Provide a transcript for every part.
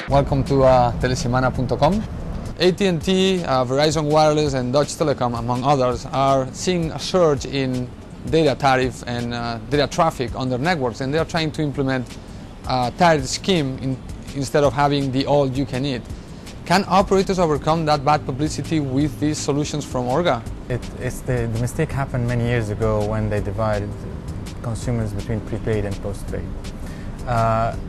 Welcome to telesemana.com. AT&T, Verizon Wireless and Deutsche Telekom, among others, are seeing a surge in data tariff and data traffic on their networks, and they are trying to implement a tariff scheme instead of having the all-you-can-eat. Can operators overcome that bad publicity with these solutions from Orga? The mistake happened many years ago when they divided consumers between prepaid and postpaid.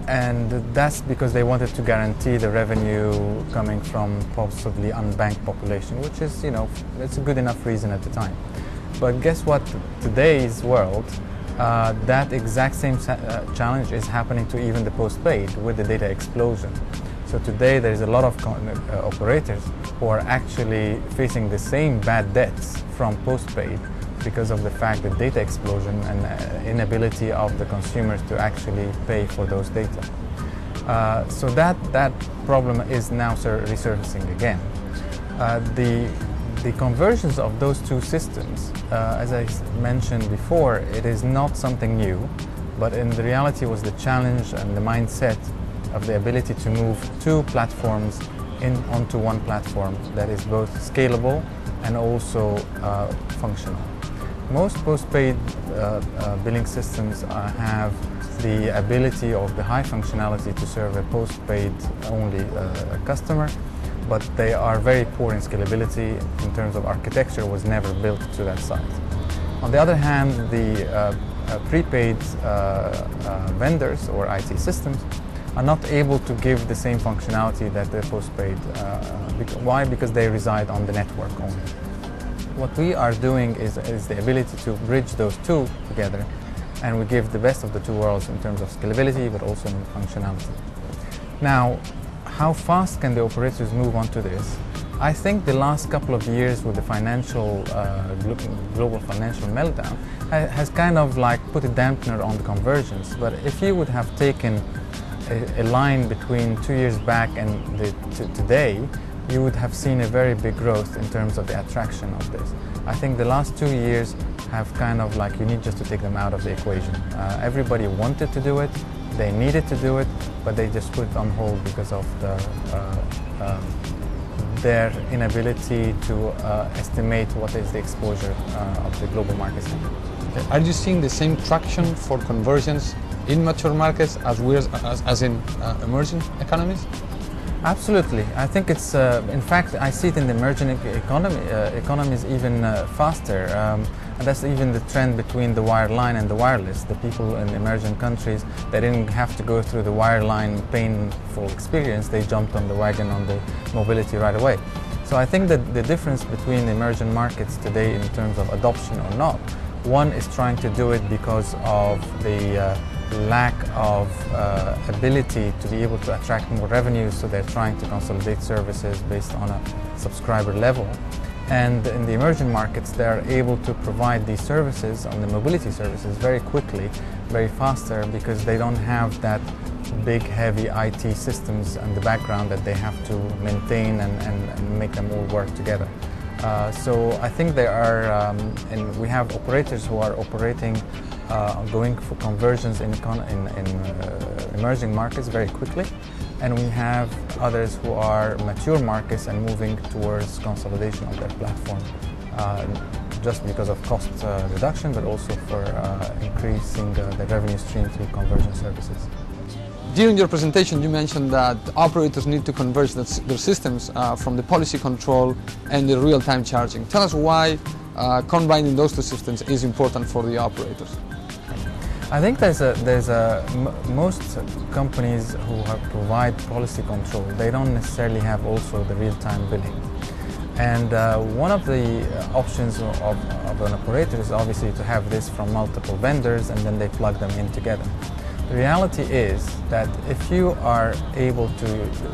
And that's because they wanted to guarantee the revenue coming from possibly unbanked population, which is, it's a good enough reason at the time. But guess what? Today's world, that exact same challenge is happening to even the postpaid with the data explosion. So today there's a lot of operators who are actually facing the same bad debts from postpaid because of the fact that data explosion and inability of the consumers to actually pay for those data. So that problem is now resurfacing again. The convergence of those two systems, as I mentioned before, it is not something new, but in the reality was the challenge and the mindset of the ability to move two platforms onto one platform that is both scalable and also functional. Most postpaid billing systems have the ability of the high functionality to serve a postpaid only customer, but they are very poor in scalability in terms of architecture, was never built to that size. On the other hand, the prepaid vendors or IT systems are not able to give the same functionality that the postpaid. Why? Because they reside on the network only. What we are doing is the ability to bridge those two together, and we give the best of the two worlds in terms of scalability but also in functionality. Now, how fast can the operators move on to this? I think the last couple of years with the global financial meltdown has kind of like put a dampener on the convergence. But if you would have taken a line between 2 years back and today, you would have seen a very big growth in terms of the attraction of this. I think the last 2 years have kind of like, you need just to take them out of the equation. Everybody wanted to do it, they needed to do it, but they just put it on hold because of their inability to estimate what is the exposure of the global markets. Are you seeing the same traction for convergence in mature markets as in emerging economies? Absolutely. I think it's, in fact, I see it in the emerging economies even faster. And that's even the trend between the wireline and the wireless. The people in emerging countries, they didn't have to go through the wireline painful experience. They jumped on the wagon on the mobility right away. So I think that the difference between emerging markets today in terms of adoption or not, one is trying to do it because of the lack of ability to be able to attract more revenues, so they're trying to consolidate services based on a subscriber level. And in the emerging markets, they're able to provide these services on the mobility services very quickly, very faster, because they don't have that big heavy IT systems in the background that they have to maintain and make them all work together. So I think there are, and we have operators who are operating, going for conversions in emerging markets very quickly, and we have others who are mature markets and moving towards consolidation of their platform, just because of cost reduction, but also for increasing the revenue stream through conversion services. During your presentation, you mentioned that operators need to converge their systems from the policy control and the real-time charging. Tell us why combining those two systems is important for the operators. I think most companies who provide policy control, they don't necessarily have also the real-time billing. And one of the options of an operator is obviously to have this from multiple vendors and then they plug them in together. The reality is that if you are able to,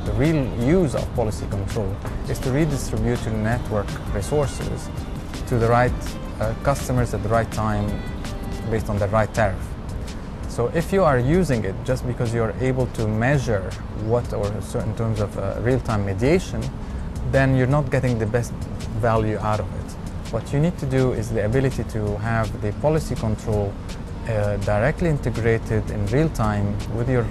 the real use of policy control is to redistribute your network resources to the right customers at the right time based on the right tariff. So if you are using it just because you are able to measure in terms of real-time mediation, then you're not getting the best value out of it. What you need to do is the ability to have the policy control directly integrated in real time with your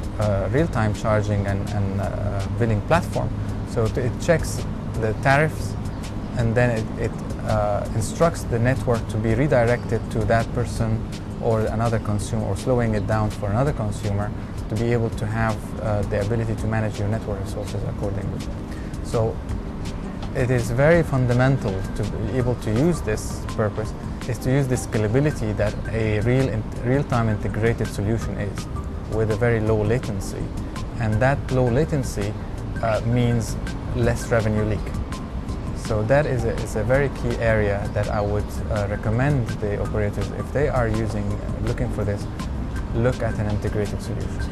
real-time charging and billing platform. So it checks the tariffs, and then it instructs the network to be redirected to that person or another consumer, or slowing it down for another consumer, to be able to have the ability to manage your network resources accordingly. So it is very fundamental to be able to use this purpose, is to use the scalability that a real-time integrated solution is, with a very low latency. And that low latency means less revenue leak. So that is a very key area that I would recommend the operators, if they are looking for this, look at an integrated solution.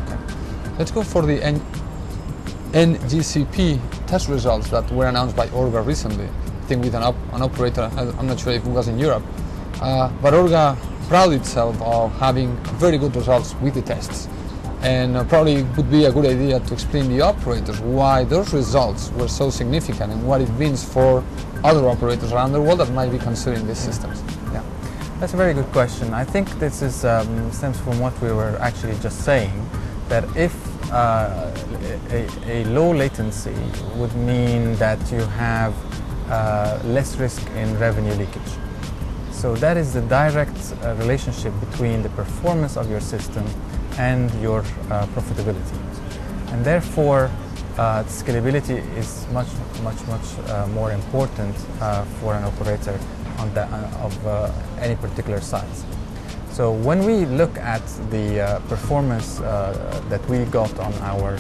Okay. Let's go for the NGCP test results that were announced by Orga recently. I think with an operator, I'm not sure if it was in Europe, but Orga prouded itself of having very good results with the tests. And probably would be a good idea to explain the operators why those results were so significant and what it means for other operators around the world that might be considering these systems. Yeah, that's a very good question. I think this is stems from what we were actually just saying, that if a low latency would mean that you have less risk in revenue leakage. So that is the direct relationship between the performance of your system and your profitability. And therefore, scalability is much more important for an operator of any particular size. So when we look at the performance that we got on our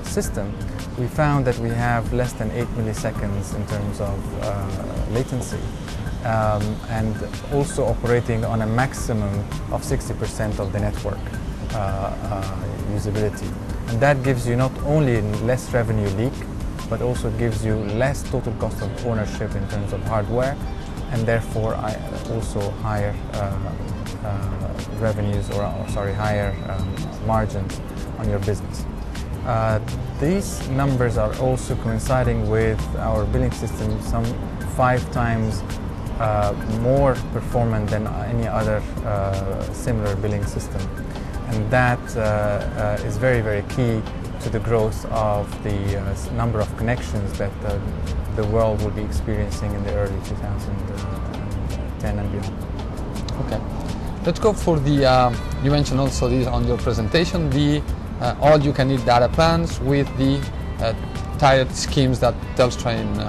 system, we found that we have less than 8 milliseconds in terms of latency, and also operating on a maximum of 60% of the network usability. And that gives you not only less revenue leak, but also gives you less total cost of ownership in terms of hardware, and therefore also higher revenues, or higher margins on your business. These numbers are also coinciding with our billing system, some 5 times more performant than any other similar billing system. And that is very key to the growth of the number of connections that the world will be experiencing in the early 2010 and beyond. Okay. Let's go for the, you mentioned also this on your presentation, the all-you-can-eat data plans with the tiered schemes that Telstra in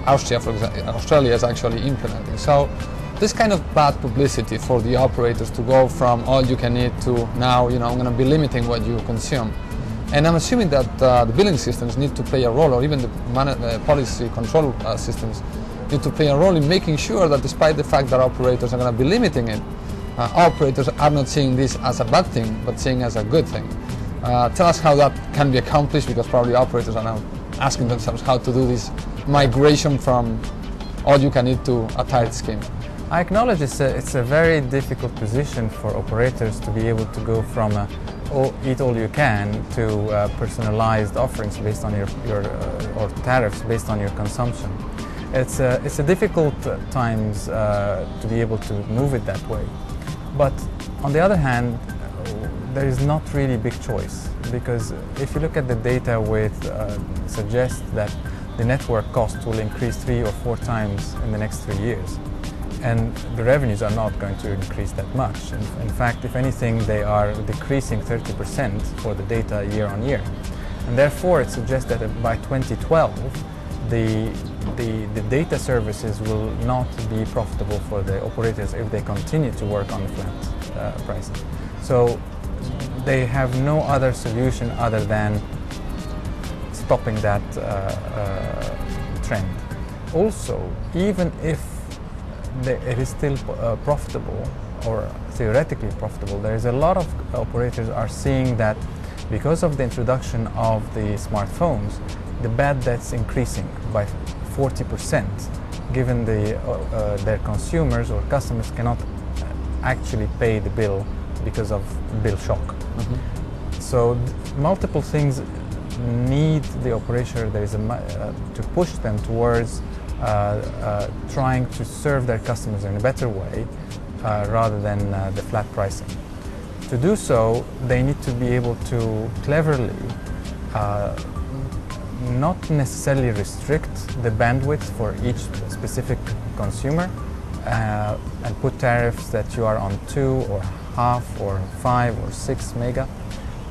Austria, for example, Australia is actually implementing. So this kind of bad publicity for the operators to go from all-you-can-eat to now, I'm going to be limiting what you consume. And I'm assuming that the billing systems need to play a role, or even the policy control systems need to play a role in making sure that, despite the fact that operators are going to be limiting it, operators are not seeing this as a bad thing, but seeing as a good thing. Tell us how that can be accomplished, because probably operators are now asking themselves how to do this migration from all-you-can-eat to a tiered scheme. I acknowledge it's a very difficult position for operators to be able to go from eat all you can to personalized offerings based on or tariffs based on your consumption. It's a difficult times to be able to move it that way. But on the other hand, there is not really big choice, because if you look at the data suggests that the network cost will increase 3 or 4 times in the next 3 years. And the revenues are not going to increase that much. In fact, if anything, they are decreasing 30% for the data year on year. And therefore, it suggests that by 2012, the data services will not be profitable for the operators if they continue to work on the flat pricing. So they have no other solution other than stopping that trend. Also, even if it is still profitable, or theoretically profitable, there is a lot of operators are seeing that because of the introduction of the smartphones, the bad debt's increasing by 40%, given their consumers or customers cannot actually pay the bill because of bill shock. Mm-hmm. So multiple things need the operator to push them towards trying to serve their customers in a better way rather than the flat pricing. To do so, they need to be able to cleverly not necessarily restrict the bandwidth for each specific consumer and put tariffs that you are on 2 or half or 5 or 6 mega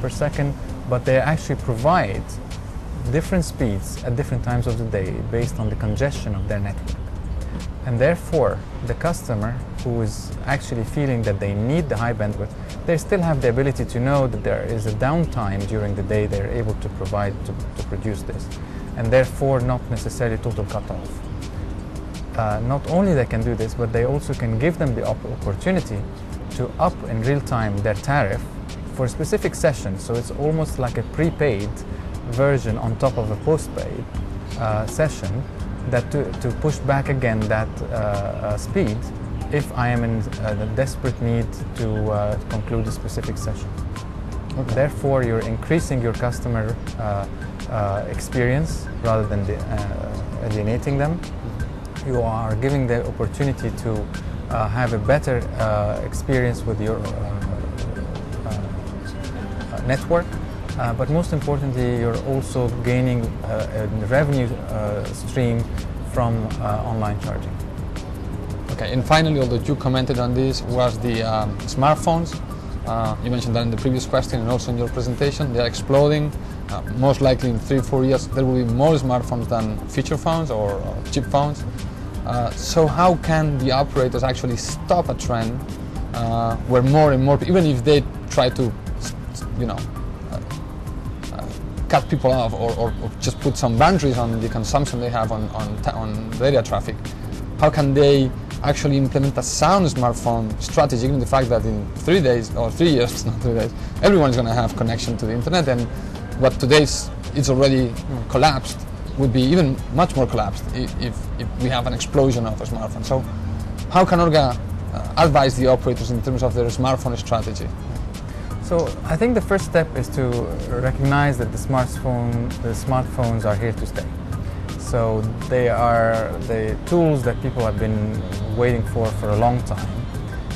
per second, but they actually provide different speeds at different times of the day based on the congestion of their network. And therefore, the customer who is actually feeling that they need the high bandwidth, they still have the ability to know that there is a downtime during the day they're able to provide to produce this, and therefore not necessarily total cutoff. Not only they can do this, but they also can give them the opportunity to up in real time their tariff for a specific session. So it's almost like a prepaid version on top of a postpaid session, that to push back again that speed if I am in a desperate need to conclude a specific session. Okay. Therefore, you're increasing your customer experience rather than alienating them. You are giving the opportunity to have a better experience with your network. But most importantly, you're also gaining a revenue stream from online charging. Okay, and finally, although you commented on this, was the smartphones. You mentioned that in the previous question and also in your presentation. They are exploding. Most likely in 3-4 years, there will be more smartphones than feature phones or cheap phones. So how can the operators actually stop a trend where more and more, even if they try to, cut people off or just put some boundaries on the consumption they have on data traffic, how can they actually implement a sound smartphone strategy, given the fact that in 3 days or 3 years, not 3 days, everyone is going to have connection to the internet, and what today is already collapsed would be even much more collapsed if we have an explosion of a smartphone. So how can Orga advise the operators in terms of their smartphone strategy? So I think the first step is to recognize that the smartphones are here to stay. So they are the tools that people have been waiting for a long time.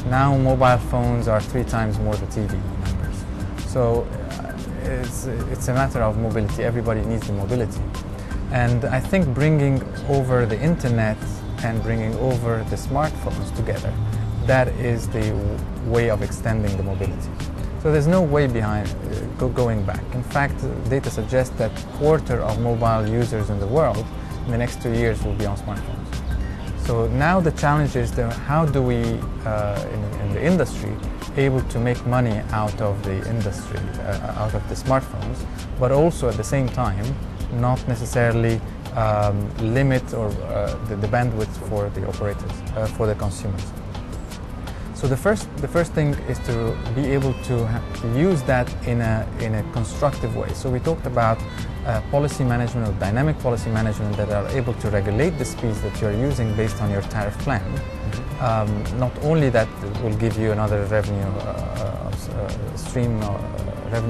Now mobile phones are 3 times more the TV numbers. So it's a matter of mobility. Everybody needs the mobility. And I think bringing over the internet and bringing over the smartphones together, that is the way of extending the mobility. So there's no way behind going back. In fact, data suggests that 1/4 of mobile users in the world in the next 2 years will be on smartphones. So now the challenge is how do we, in the industry, able to make money out of the industry, out of the smartphones, but also at the same time not necessarily limit or the bandwidth for the operators, for the consumers. So the first thing is to be able to use that in a constructive way. So we talked about policy management or dynamic policy management that are able to regulate the speeds that you're using based on your tariff plan. Not only that will give you another revenue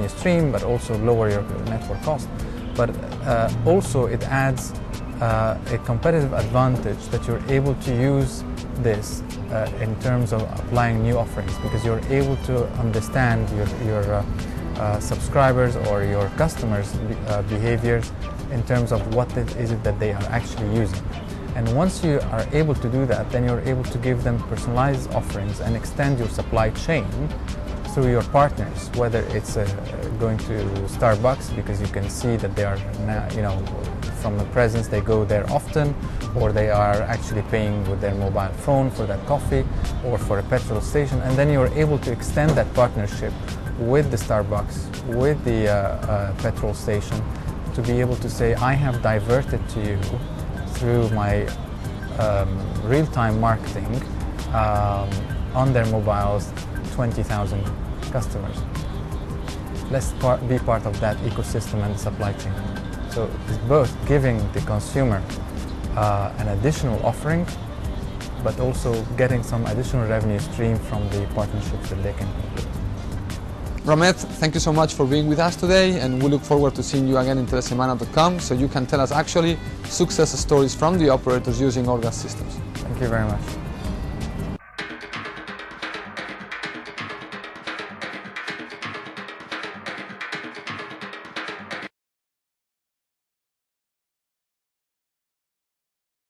stream, but also lower your network cost. But also it adds a competitive advantage that you're able to use this in terms of applying new offerings, because you're able to understand your subscribers or your customers' behaviors in terms of what is it that they are actually using. And once you are able to do that, then you're able to give them personalized offerings and extend your supply chain through your partners, whether it's going to Starbucks because you can see that they are now, from the presence they go there often, or they are actually paying with their mobile phone for that coffee or for a petrol station, and then you're able to extend that partnership with the Starbucks, with the petrol station, to be able to say, I have diverted to you through my real-time marketing on their mobiles 20,000 customers. Let's be part of that ecosystem and supply chain. So it's both giving the consumer an additional offering, but also getting some additional revenue stream from the partnerships that they can conclude. Ramez, thank you so much for being with us today, and we look forward to seeing you again in telesemana.com so you can tell us actually success stories from the operators using Orga systems. Thank you very much.